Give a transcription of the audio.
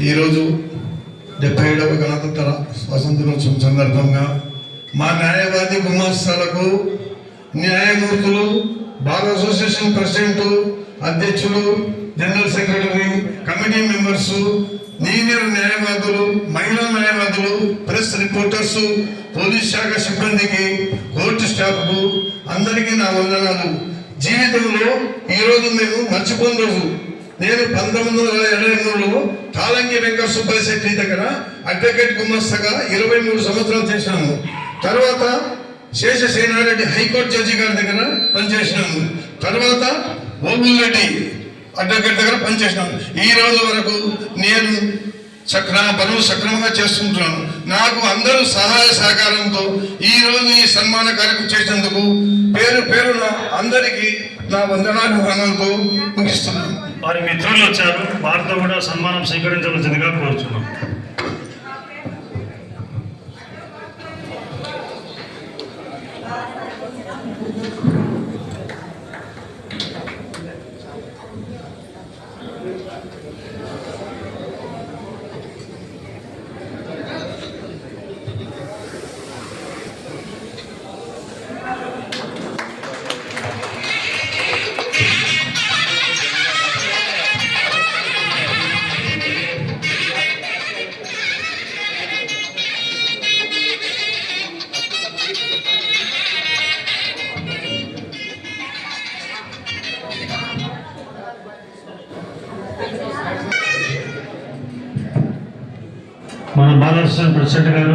ఈరోజు 77వ గణతంత్ర స్వాతంత్ర దినోత్సవం సందర్భంగా మా న్యాయవాది గుమాస్తాలకు, న్యాయమూర్తులు, బార్ అసోసియేషన్ ప్రెసిడెంట్, అధ్యక్షులు, general secretary, committee members, senior న్యాయవాదులు, మహిళా న్యాయవాదులు, ప్రెస్ రిపోర్టర్స్, పోలీస్ శాఖ సిబ్బందికి, కోర్టు స్టాఫ్కు అందరికీ నా వందనాలు. జీవితంలో ఈరోజు మేము మర్చిపోయిన రోజు. నేను 1923లో తాళంగి వెంకట సుబ్బయ్య శెట్టి దగ్గర అడ్వకేట్ గుమస్తగా 23 సంవత్సరాలు చేసినాము. తర్వాత శేషసేనారెడ్డి హైకోర్టు జడ్జి గారి దగ్గర పనిచేసినాము. తర్వాత ఓబుల్రెడ్డి అడ్వకేట్ దగ్గర పనిచేసినాము. ఈ రోజు వరకు నేను పనులు సక్రమంగా చేస్తుంటున్నాను. నాకు అందరూ సహాయ సహకారంతో ఈ రోజు ఈ సన్మాన కార్యక్రమం చేసినందుకు పేరు పేరున అందరికీ నా వందనాభిమానాలతో ముగిస్తున్నాను. వారి మిత్రులు వచ్చారు, వారితో కూడా సన్మానం స్వీకరించవలసిందిగా కోరుచున్నాం. మన బాలకృష్ణ ప్రెసిడెంట్ గారు